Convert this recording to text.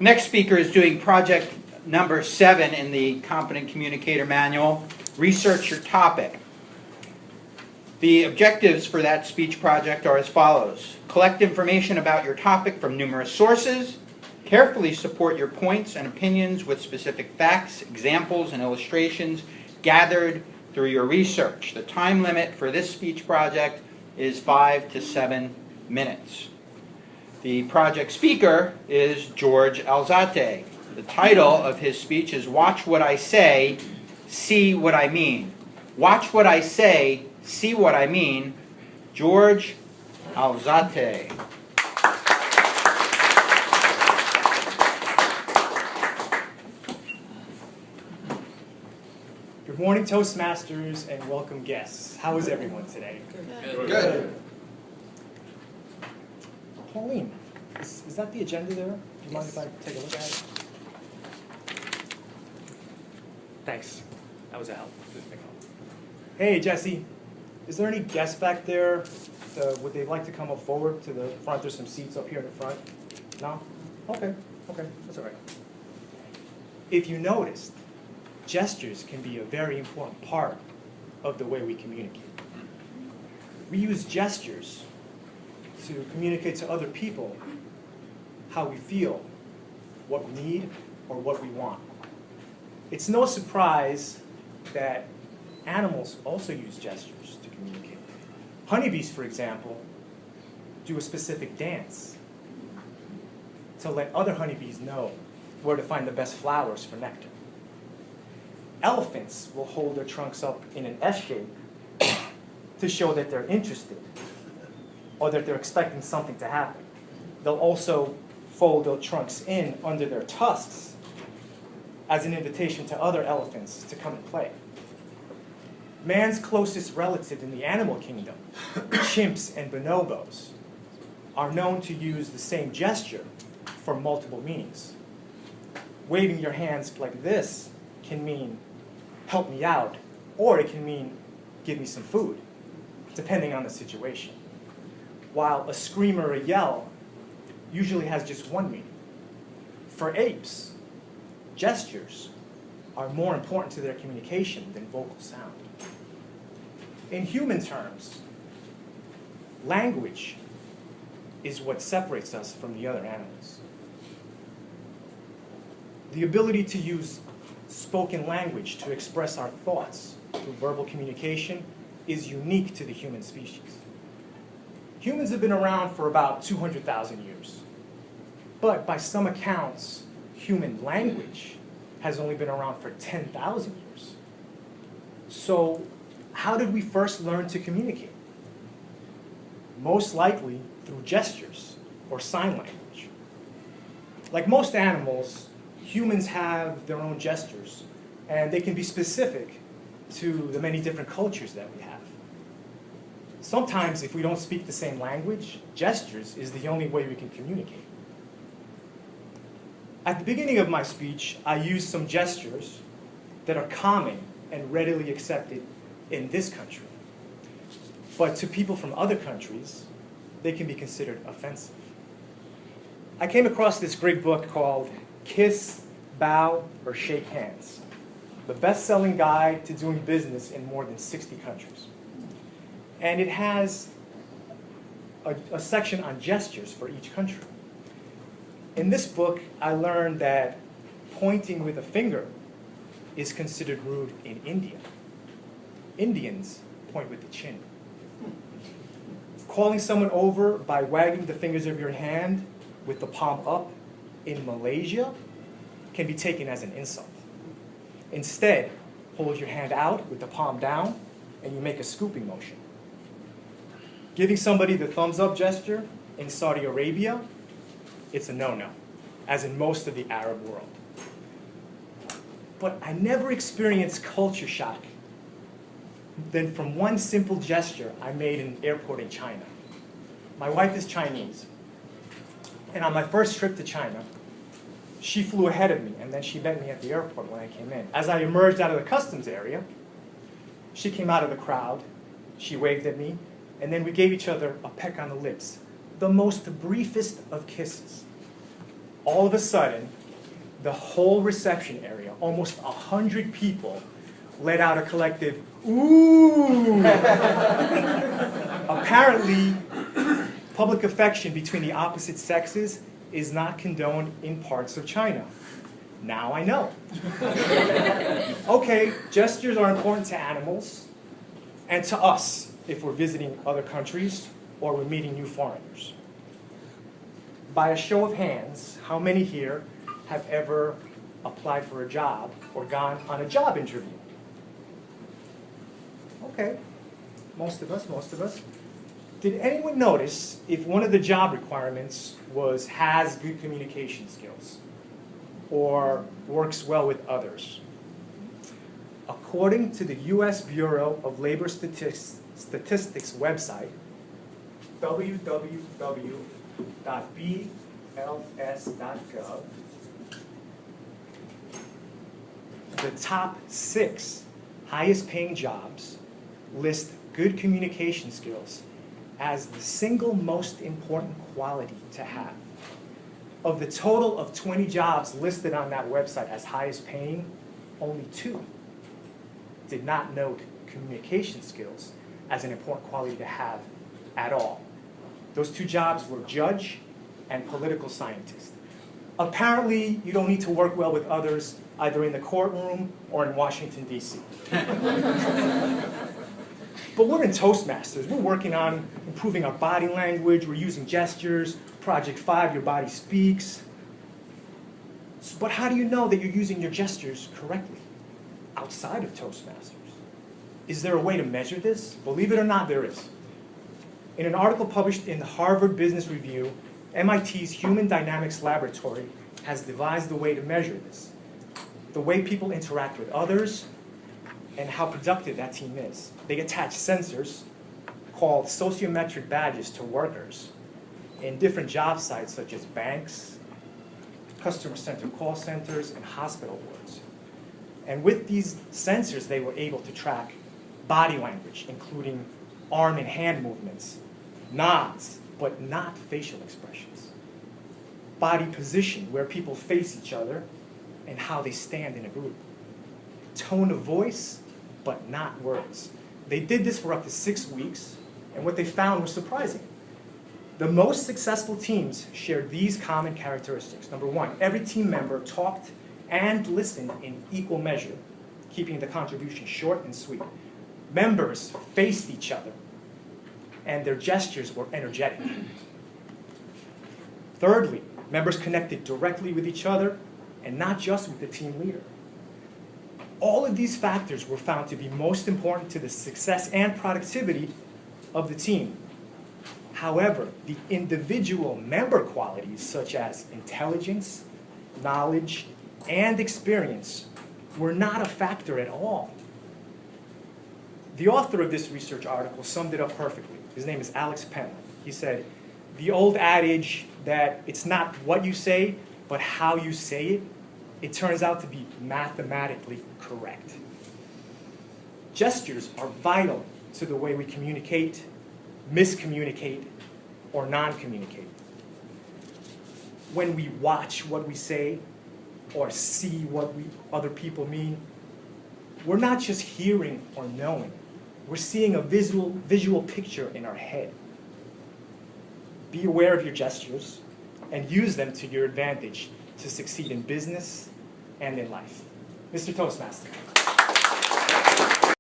Next speaker is doing project number 7 in the Competent Communicator Manual, Research Your Topic. The objectives for that speech project are as follows. Collect information about your topic from numerous sources. Carefully support your points and opinions with specific facts, examples, and illustrations gathered through your research. The time limit for this speech project is 5 to 7 minutes. The project speaker is George Alzate. The title of his speech is Watch What I Say, See What I Mean. Watch what I say, see what I mean. George Alzate. Good morning, Toastmasters, and welcome guests. How is everyone today? Good. Pauline, is that the agenda there? Do you mind if I take a look at it? Thanks. That was a help. Hey, Jesse. Is there any guests back there? Would they like to come up forward to the front? There's some seats up here in the front. No? Okay. That's all right. If you noticed, gestures can be a very important part of the way we communicate. We use gestures to communicate to other people how we feel, what we need, or what we want. It's no surprise that animals also use gestures to communicate. Honeybees, for example, do a specific dance to let other honeybees know where to find the best flowers for nectar. Elephants will hold their trunks up in an S shape to show that they're interested or that they're expecting something to happen. They'll also fold their trunks in under their tusks as an invitation to other elephants to come and play. Man's closest relative in the animal kingdom, chimps and bonobos, are known to use the same gesture for multiple meanings. Waving your hands like this can mean, help me out, or it can mean, give me some food, depending on the situation. While a scream or a yell usually has just one meaning. For apes, gestures are more important to their communication than vocal sound. In human terms, language is what separates us from the other animals. The ability to use spoken language to express our thoughts through verbal communication is unique to the human species. Humans have been around for about 200,000 years. But by some accounts, human language has only been around for 10,000 years. So how did we first learn to communicate? Most likely through gestures or sign language. Like most animals, humans have their own gestures, and they can be specific to the many different cultures that we have. Sometimes, if we don't speak the same language, gestures is the only way we can communicate. At the beginning of my speech, I used some gestures that are common and readily accepted in this country. But to people from other countries, they can be considered offensive. I came across this great book called Kiss, Bow, or Shake Hands, the best-selling guide to doing business in more than 60 countries. And it has a section on gestures for each country. In this book, I learned that pointing with a finger is considered rude in India. Indians point with the chin. Calling someone over by wagging the fingers of your hand with the palm up in Malaysia can be taken as an insult. Instead, hold your hand out with the palm down and you make a scooping motion. Giving somebody the thumbs up gesture in Saudi Arabia, it's a no-no, as in most of the Arab world. But I never experienced culture shock than from one simple gesture I made in an airport in China. My wife is Chinese, and on my first trip to China, she flew ahead of me, and then she met me at the airport when I came in. As I emerged out of the customs area, she came out of the crowd, she waved at me, and then we gave each other a peck on the lips, the most briefest of kisses. all of a sudden, the whole reception area, almost 100 people, let out a collective, ooh! Apparently, public affection between the opposite sexes is not condoned in parts of China. Now I know. Okay, gestures are important to animals and to us if we're visiting other countries or we're meeting new foreigners. By a show of hands, how many here have ever applied for a job or gone on a job interview? Okay, most of us. Did anyone notice if one of the job requirements was has good communication skills or works well with others? According to the U.S. Bureau of Labor Statistics website, www.bls.gov, the top 6 highest paying jobs list good communication skills as the single most important quality to have. Of the total of 20 jobs listed on that website as highest paying, only 2 did not note communication skills as an important quality to have at all. Those 2 jobs were judge and political scientist. Apparently, you don't need to work well with others either in the courtroom or in Washington, D.C. But we're in Toastmasters. We're working on improving our body language. We're using gestures. Project 5, Your Body Speaks. But how do you know that you're using your gestures correctly outside of Toastmasters? Is there a way to measure this? Believe it or not, there is. In an article published in the Harvard Business Review, MIT's Human Dynamics Laboratory has devised a way to measure this. The way people interact with others, and how productive that team is. They attach sensors called sociometric badges to workers in different job sites such as banks, customer-centered call centers, and hospital wards. And with these sensors, they were able to track body language, including arm and hand movements, nods, but not facial expressions, body position, where people face each other, and how they stand in a group, tone of voice, but not words. They did this for up to 6 weeks, and what they found was surprising. The most successful teams shared these common characteristics. Number 1, every team member talked and listened in equal measure, keeping the contribution short and sweet. Members faced each other, and their gestures were energetic. Thirdly, members connected directly with each other, and not just with the team leader. All of these factors were found to be most important to the success and productivity of the team. However, the individual member qualities such as intelligence, knowledge, and experience were not a factor at all. The author of this research article summed it up perfectly. His name is Alex Penn. He said, the old adage that it's not what you say, but how you say it, it turns out to be mathematically correct. Gestures are vital to the way we communicate, miscommunicate, or non-communicate. When we watch what we say or see what other people mean, we're not just hearing or knowing. We're seeing a visual picture in our head. Be aware of your gestures and use them to your advantage to succeed in business and in life. Mr. Toastmaster.